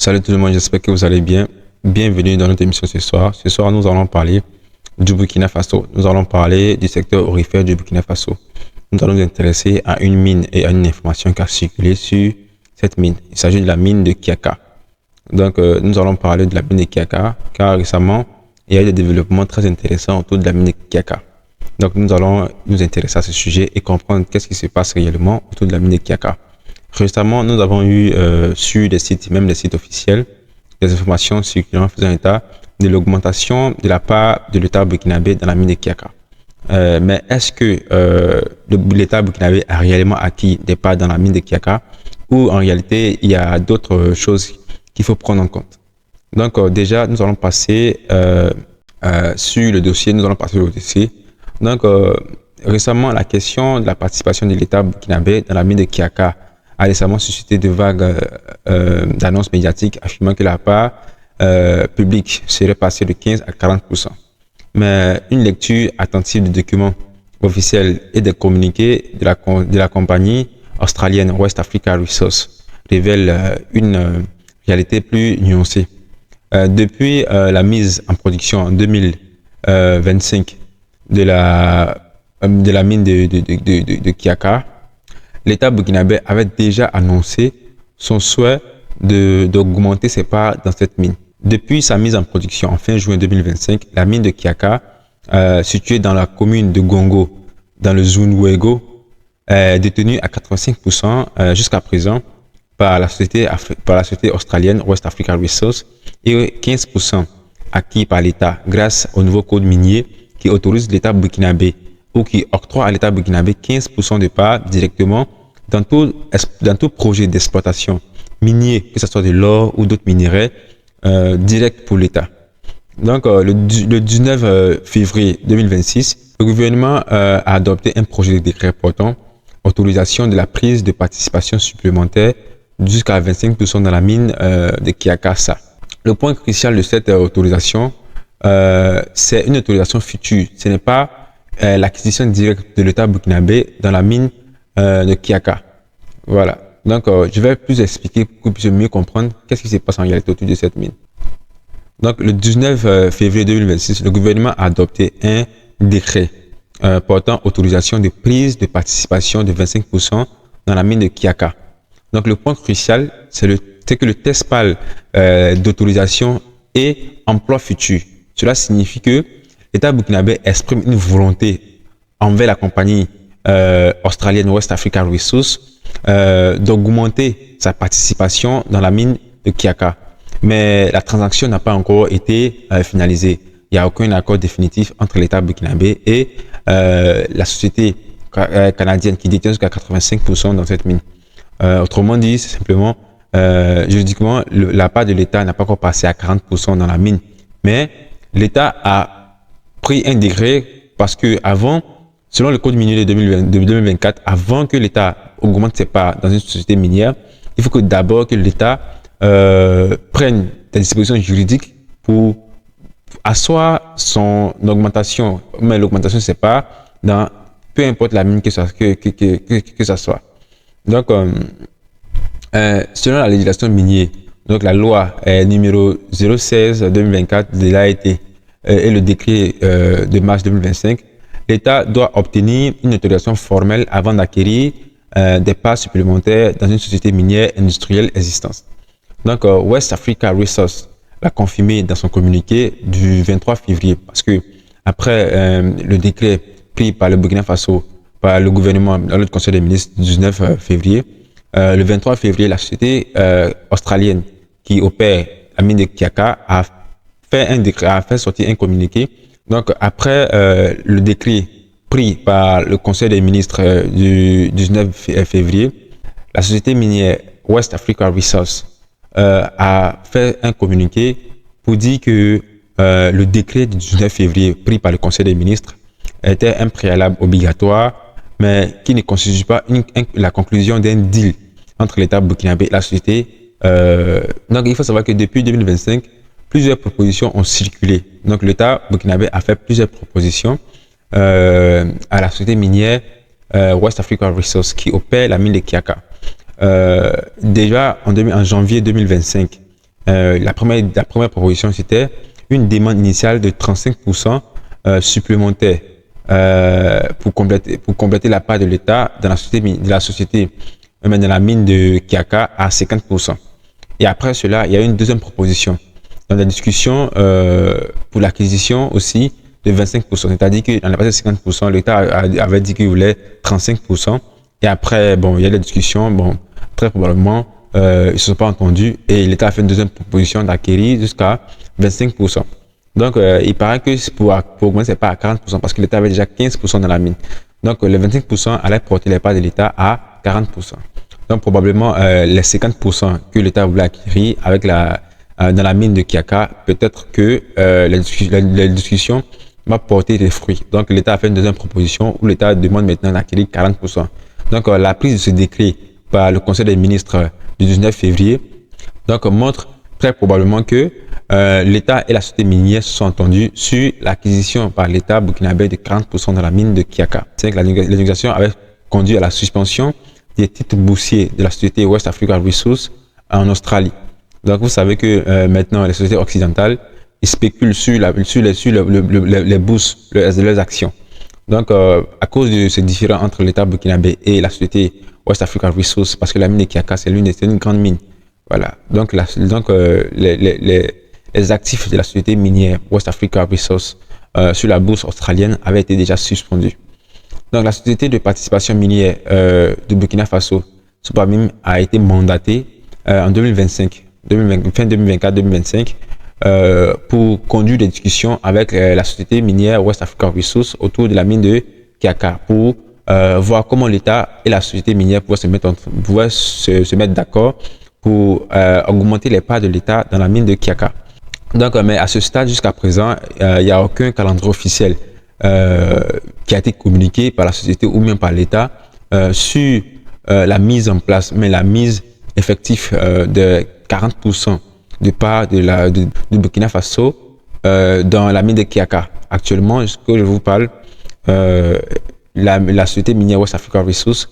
Salut tout le monde, j'espère que vous allez bien. Bienvenue dans notre émission ce soir. Ce soir, nous allons parler du Burkina Faso. Nous allons parler du secteur aurifère du Burkina Faso. Nous allons nous intéresser à une mine et à une information qui a circulé sur cette mine. Il s'agit de la mine de Kiaka. Donc, nous allons parler de la mine de Kiaka, car récemment, il y a eu des développements très intéressants autour de la mine de Kiaka. Donc, nous allons nous intéresser à ce sujet et comprendre qu'est-ce qui se passe réellement autour de la mine de Kiaka. Récemment, nous avons eu sur des sites, même des sites officiels, des informations circulant faisant état de l'augmentation de la part de l'État burkinabé dans la mine de Kiaka. Mais est-ce que l'État burkinabé a réellement acquis des parts dans la mine de Kiaka ou en réalité il y a d'autres choses qu'il faut prendre en compte? Donc déjà, nous allons passer sur le dossier. Donc récemment, la question de la participation de l'État burkinabé dans la mine de Kiaka a récemment suscité de vagues d'annonces médiatiques affirmant que la part publique serait passée de 15 à 40%. Mais une lecture attentive des documents officiels et des communiqués de la compagnie australienne West Africa Resources révèle une réalité plus nuancée. Depuis la mise en production en 2025 de la mine de Kiaka, l'État burkinabé avait déjà annoncé son souhait d'augmenter ses parts dans cette mine. Depuis sa mise en production en fin juin 2025, la mine de Kiaka, située dans la commune de Gongo, dans le Zunwego, est détenue à 85% jusqu'à présent par la société australienne West Africa Resources et 15% acquis par l'État grâce au nouveau code minier qui autorise l'État burkinabé ou qui octroie à l'État burkinabé 15% de parts directement dans tout projet d'exploitation minier, que ce soit de l'or ou d'autres minerais, direct pour l'État. Donc, le 19 février 2026, le gouvernement a adopté un projet de décret portant autorisation de la prise de participation supplémentaire jusqu'à 25% dans la mine de Kiakasa. Le point crucial de cette autorisation, c'est une autorisation future. Ce n'est pas l'acquisition directe de l'État burkinabé dans la mine de Kiaka. Voilà. Donc, je vais plus expliquer pour que vous puissiez mieux comprendre qu'est-ce qui se passe en réalité autour de cette mine. Donc, le 19 février 2026, le gouvernement a adopté un décret portant autorisation de prise de participation de 25% dans la mine de Kiaka. Donc, le point crucial, c'est que le test PAL d'autorisation est emploi futur. Cela signifie que l'État burkinabé exprime une volonté envers la compagnie australienne West Africa Resources d'augmenter sa participation dans la mine de Kiaka. Mais la transaction n'a pas encore été finalisée. Il n'y a aucun accord définitif entre l'État burkinabé et la société canadienne qui détient jusqu'à 85% dans cette mine. Autrement dit, c'est simplement, juridiquement, la part de l'État n'a pas encore passé à 40% dans la mine. Mais l'État a pris un décret parce que avant, selon le code minier de 2024, avant que l'État augmente ses parts dans une société minière, il faut que d'abord que l'État prenne des dispositions juridiques pour asseoir son augmentation, mais l'augmentation de ses parts dans peu importe la mine que ça soit. Donc, selon la législation minière, donc la loi numéro 016-2024 de l'AET et le décret de mars 2025, l'État doit obtenir une autorisation formelle avant d'acquérir des parts supplémentaires dans une société minière industrielle existante. Donc, West Africa Resources l'a confirmé dans son communiqué du 23 février parce que après le décret pris par le Burkina Faso, par le gouvernement dans le conseil des ministres du 19 février, le 23 février, la société australienne qui opère la mine de Kiaka a fait sortir un communiqué. Donc, après le décret pris par le conseil des ministres du 19 février, la société minière West Africa Resources a fait un communiqué pour dire que le décret du 19 février pris par le conseil des ministres était un préalable obligatoire, mais qui ne constitue pas la conclusion d'un deal entre l'État burkinabé et la société. Donc, il faut savoir que depuis 2025, plusieurs propositions ont circulé. Donc, l'État burkinabé a fait plusieurs propositions à la société minière West Africa Resources qui opère la mine de Kiaka. Déjà en janvier 2025, La première proposition, c'était une demande initiale de 35% supplémentaire pour compléter la part de l'État dans la société, même dans la mine de Kiaka à 50%. Et après cela, il y a une deuxième proposition dans la discussion pour l'acquisition aussi de 25%. C'est-à-dire que dans la base de 50%, l'État avait dit qu'il voulait 35%. Et après, bon, il y a des discussions, bon, très probablement, ils ne se sont pas entendus et l'État a fait une deuxième proposition d'acquérir jusqu'à 25%. Donc, il paraît que pour augmenter, c'est pas à 40% parce que l'État avait déjà 15% dans la mine. Donc, les 25% allaient porter les parts de l'État à 40%. Donc, probablement, les 50% que l'État voulait acquérir avec dans la mine de Kiaka, peut-être que les discussions vont porter des fruits. Donc, l'État a fait une deuxième proposition où l'État demande maintenant d'acquérir 40%. Donc, la prise de ce décret par le Conseil des ministres du 19 février donc, montre très probablement que l'État et la société minière se sont entendus sur l'acquisition par l'État burkinabé de 40% dans la mine de Kiaka. C'est que la négociation avait conduit à la suspension des titres boursiers de la société West Africa Resources en Australie. Donc, vous savez que maintenant, les sociétés occidentales ils spéculent sur les bourses, les actions. Donc, à cause de ces différends entre l'État burkinabé et la société West Africa Resources, parce que la mine de Kiaka, c'est une grande mine. Voilà. Donc, les actifs de la société minière West Africa Resources sur la bourse australienne avaient été déjà suspendus. Donc, la société de participation minière de Burkina Faso, Supamim, a été mandatée en 2025, fin 2024-2025, pour conduire des discussions avec la société minière West Africa Resources autour de la mine de Kiaka pour voir comment l'État et la société minière pouvaient se mettre d'accord pour augmenter les parts de l'État dans la mine de Kiaka. Donc, mais à ce stade, jusqu'à présent, il n'y a aucun calendrier officiel qui a été communiqué par la société ou même par l'État sur la mise en place, mais la mise effective de 40% de part du Burkina Faso dans la mine de Kiaka. Actuellement, ce que je vous parle, la société minière West Africa Resources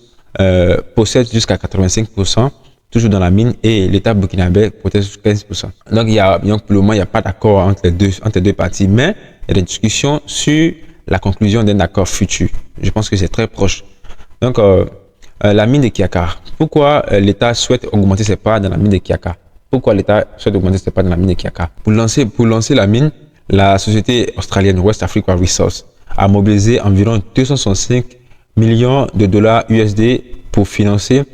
possède jusqu'à 85%, toujours dans la mine, et l'État burkinabé possède 15%. Donc, pour le moment, il n'y a pas d'accord entre les deux parties, mais il y a des discussions sur la conclusion d'un accord futur. Je pense que c'est très proche. Donc, la mine de Kiaka. Pourquoi l'État souhaite augmenter ses parts dans la mine de Kiaka? Pourquoi l'État souhaite augmenter ses parts dans la mine de Kiaka? Pour lancer la mine, la société australienne West Africa Resources a mobilisé environ 265 millions de dollars USD pour financer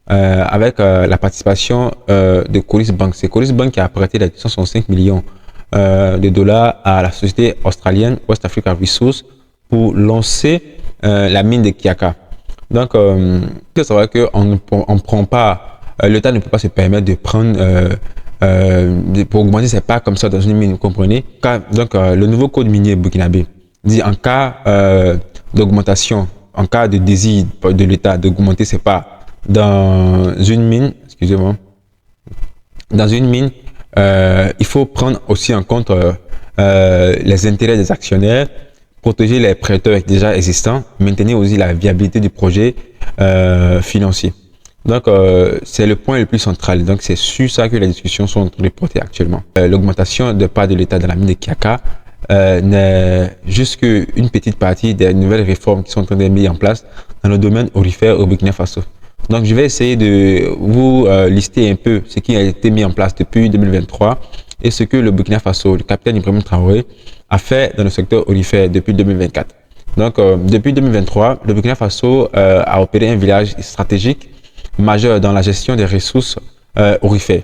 avec la participation de Coris Bank. C'est Coris Bank qui a prêté les 265 millions de dollars à la société australienne West Africa Resources pour lancer la mine de Kiaka. Donc, il faut savoir qu'on ne prend pas, l'État ne peut pas se permettre de prendre, pour augmenter ses parts comme ça dans une mine, vous comprenez? Donc, le nouveau code minier burkinabé dit en cas d'augmentation, en cas de désir de l'État d'augmenter ses parts dans une mine, il faut prendre aussi en compte les intérêts des actionnaires, protéger les prêteurs déjà existants, maintenir aussi la viabilité du projet financier. Donc, c'est le point le plus central. Donc, c'est sur ça que les discussions sont reportées actuellement. L'augmentation de part de l'État dans la mine de Kiaka n'est juste qu'une petite partie des nouvelles réformes qui sont en train d'être mises en place dans le domaine aurifère au Burkina Faso. Donc, je vais essayer de vous lister un peu ce qui a été mis en place depuis 2023 et ce que le Burkina Faso, le capitaine Ibrahim Traoré, a fait dans le secteur aurifère depuis 2024. Donc, depuis 2023, le Burkina Faso a opéré un village stratégique majeur dans la gestion des ressources aurifères.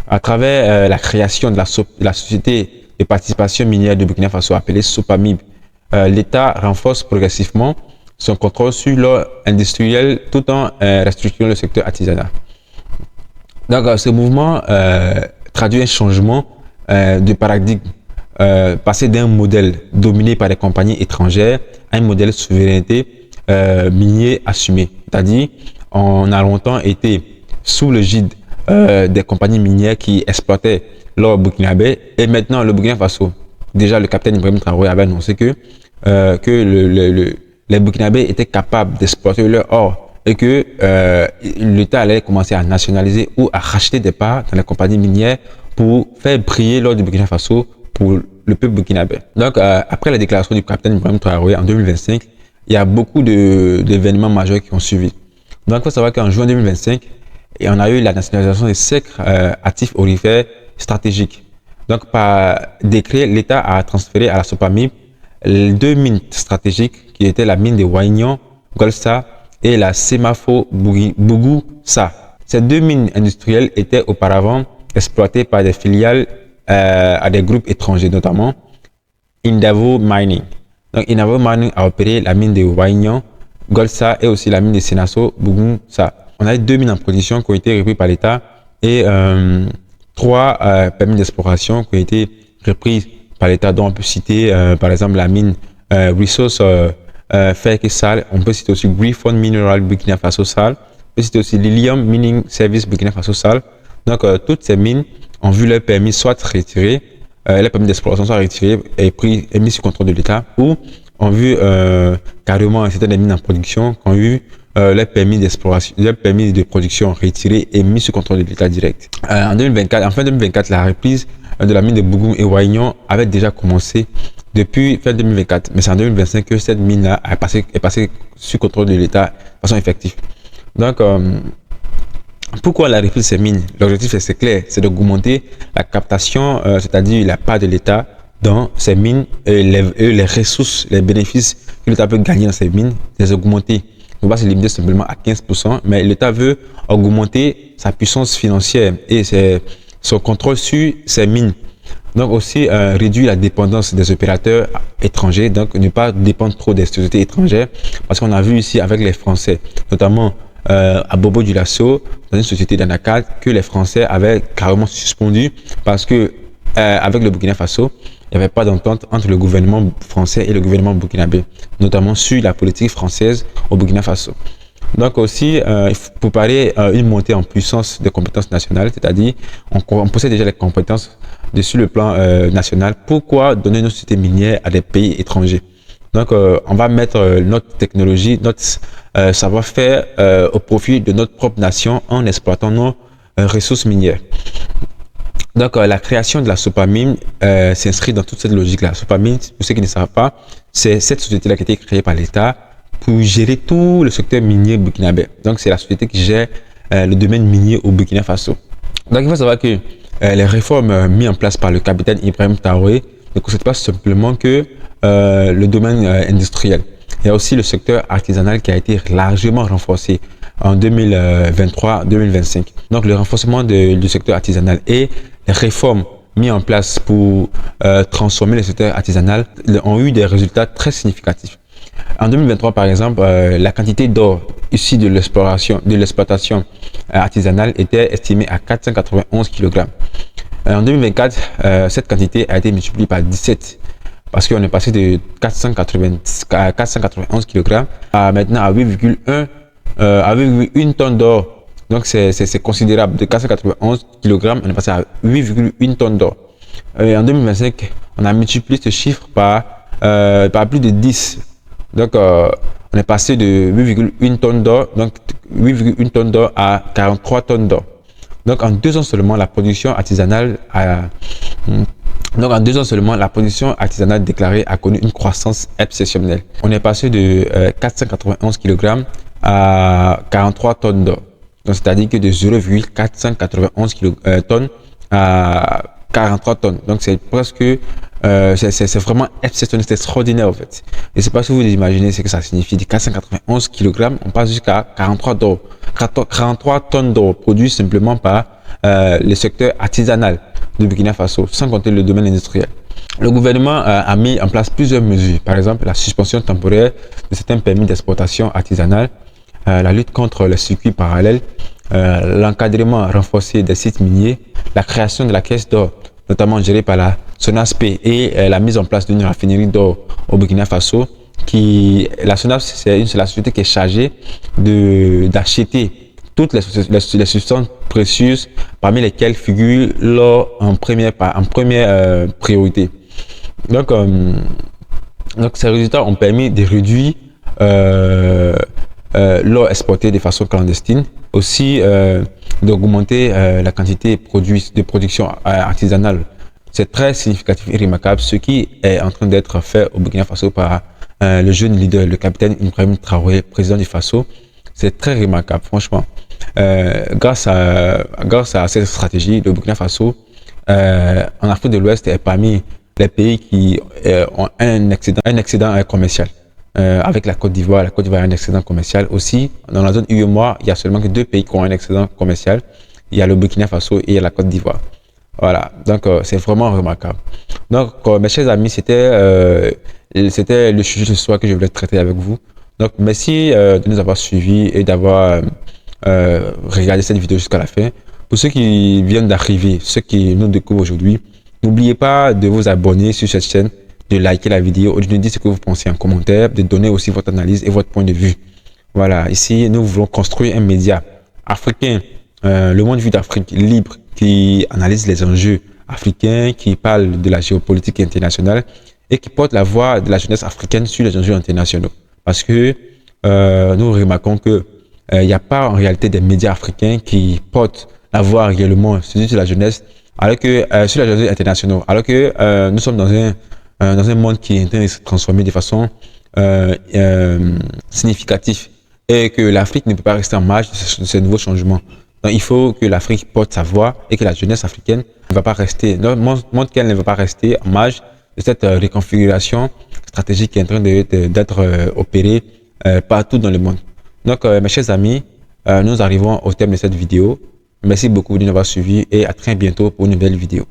À travers la création de la société de participation minière de Burkina Faso appelée Supamim, l'État renforce progressivement son contrôle sur l'or industriel tout en restructurant le secteur artisanal. Donc, ce mouvement traduit un changement de paradigme, passer d'un modèle dominé par des compagnies étrangères à un modèle de souveraineté minier assumé. C'est-à-dire, on a longtemps été sous le gide des compagnies minières qui exploitaient l'or burkinabé et maintenant le Burkina Faso. Déjà, le capitaine Ibrahim Traoré avait annoncé que les Burkinabés étaient capables d'exploiter leur or et que l'État allait commencer à nationaliser ou à racheter des parts dans les compagnies minières pour faire briller l'or du Burkina Faso pour le peuple burkinabé. Donc, après la déclaration du capitaine Ibrahim Traoré en 2025, il y a beaucoup d'événements majeurs qui ont suivi. Donc, il faut savoir qu'en juin 2025, on a eu la nationalisation des secteurs actifs aurifères stratégiques. Donc, par décret, l'État a transféré à la SOPAMIB les 2 mines stratégiques qui étaient la mine de Wahignan, Golsa et la Semafo Bougou-Sa. Ces 2 mines industrielles étaient auparavant exploitées par des filiales à des groupes étrangers, notamment Indavo Mining. Donc, Indavo Mining a opéré la mine de Wahignan, Golsa et aussi la mine de Senaso Bougou-Sa. On a eu 2 mines en production qui ont été reprises par l'État et 3 permis d'exploration qui ont été reprises par l'État, dont on peut citer par exemple la mine Resource Ferke Sal, on peut citer aussi Griffon Mineral Burkina Faso Sal, on peut citer aussi Lilium Mining Service Burkina Faso Sal. Donc toutes ces mines ont vu leur permis soit retiré, leur permis d'exploration soit retiré et mis sous contrôle de l'État, ou ont vu carrément certaines mines en production qui ont eu leur permis d'exploration, leur permis de production retiré et mis sous contrôle de l'État direct. En fin 2024, la reprise de la mine de Bougou et Wahignan avait déjà commencé depuis fin 2024, mais c'est en 2025 que cette mine-là est passée sous contrôle de l'État de façon effective. Donc, pourquoi la reprise de ces mines? L'objectif c'est clair, c'est d'augmenter la captation, c'est-à-dire la part de l'État dans ces mines et les ressources, les bénéfices que l'État peut gagner dans ces mines, les augmenter. On va se limiter simplement à 15%, mais l'État veut augmenter sa puissance financière et son contrôle sur ces mines. Donc aussi réduire la dépendance des opérateurs étrangers, donc ne pas dépendre trop des sociétés étrangères, parce qu'on a vu ici avec les Français, notamment à Bobo Dioulasso, dans une société d'Anakad, que les Français avaient carrément suspendu parce que avec le Burkina Faso, il n'y avait pas d'entente entre le gouvernement français et le gouvernement burkinabé, notamment sur la politique française au Burkina Faso. Donc aussi, pour parler une montée en puissance des compétences nationales, c'est-à-dire on possède déjà les compétences sur le plan national. Pourquoi donner nos sociétés minières à des pays étrangers? Donc, on va mettre notre technologie, notre savoir-faire au profit de notre propre nation en exploitant nos ressources minières. Donc, la création de la SOPAMIB s'inscrit dans toute cette logique-là. SOPAMIB, pour ceux qui ne savent pas, c'est cette société-là qui a été créée par l'État pour gérer tout le secteur minier burkinabé. Donc, c'est la société qui gère le domaine minier au Burkina Faso. Donc, il faut savoir que les réformes mises en place par le capitaine Ibrahim Traoré ne concernent pas simplement que le domaine industriel. Il y a aussi le secteur artisanal qui a été largement renforcé en 2023-2025. Donc, le renforcement du secteur artisanal et les réformes mises en place pour transformer le secteur artisanal ont eu des résultats très significatifs. En 2023, par exemple, la quantité d'or issue de l'exploitation artisanale était estimée à 491 kg. En 2024, cette quantité a été multipliée par 17 parce qu'on est passé de 491 kg à maintenant à 8,1 tonnes d'or. Donc c'est considérable. De 491 kg, on est passé à 8,1 tonnes d'or. En 2025, on a multiplié ce chiffre par plus de 10. Donc, on est passé de 8,1 tonnes d'or, donc 8,1 tonnes d'or à 43 tonnes d'or. Donc, en 2 ans seulement, la production artisanale déclarée a connu une croissance exceptionnelle. On est passé de 491 kg à 43 tonnes d'or. Donc, c'est-à-dire que de 0,491 tonnes à 43 tonnes. Donc, c'est presque c'est vraiment exceptionnel, c'est extraordinaire en fait. Je ne sais pas si vous imaginez ce que ça signifie. De 491 kg, on passe jusqu'à 43 tonnes d'or produits simplement par le secteur artisanal de Burkina Faso, sans compter le domaine industriel. Le gouvernement a mis en place plusieurs mesures, par exemple la suspension temporaire de certains permis d'exploitation artisanale, la lutte contre les circuits parallèles, l'encadrement renforcé des sites miniers, la création de la caisse d'or, notamment gérée par la SONASP, et la mise en place d'une raffinerie d'or au Burkina Faso. La SONASP, c'est la société qui est chargée d'acheter toutes les substances précieuses, parmi lesquelles figure l'or en première priorité. Donc, ces résultats ont permis de réduire l'or exporté de façon clandestine, aussi d'augmenter la quantité de production artisanale. C'est très significatif et remarquable ce qui est en train d'être fait au Burkina Faso par le jeune leader, le capitaine Ibrahim Traoré, président du Faso. C'est très remarquable, franchement. Grâce à cette stratégie, le Burkina Faso, en Afrique de l'Ouest, est parmi les pays qui ont un excédent commercial. Avec la Côte d'Ivoire. La Côte d'Ivoire a un excédent commercial aussi. Dans la zone UEMOA, il y a seulement que 2 pays qui ont un excédent commercial. Il y a le Burkina Faso et il y a la Côte d'Ivoire. Voilà, donc c'est vraiment remarquable. Donc, mes chers amis, c'était le sujet de ce soir que je voulais traiter avec vous. Donc, merci de nous avoir suivis et d'avoir regardé cette vidéo jusqu'à la fin. Pour ceux qui viennent d'arriver, ceux qui nous découvrent aujourd'hui, n'oubliez pas de vous abonner sur cette chaîne, de liker la vidéo, de nous dire ce que vous pensez en commentaire, de donner aussi votre analyse et votre point de vue. Voilà, ici, nous voulons construire un média africain, le monde vu d'Afrique, libre, qui analyse les enjeux africains, qui parle de la géopolitique internationale et qui porte la voix de la jeunesse africaine sur les enjeux internationaux. Parce que nous remarquons que il n'y a pas en réalité des médias africains qui portent la voix réellement sur la jeunesse, alors que sur les enjeux internationaux, alors que nous sommes dans un monde qui est en train de se transformer de façon significative et que l'Afrique ne peut pas rester en marge de ces nouveaux changements. Donc, il faut que l'Afrique porte sa voix et que la jeunesse africaine ne va pas rester, montre qu'elle ne va pas rester en marge de cette reconfiguration stratégique qui est en train d'être opérée partout dans le monde. Donc, mes chers amis, nous arrivons au terme de cette vidéo. Merci beaucoup de nous avoir suivis et à très bientôt pour une nouvelle vidéo.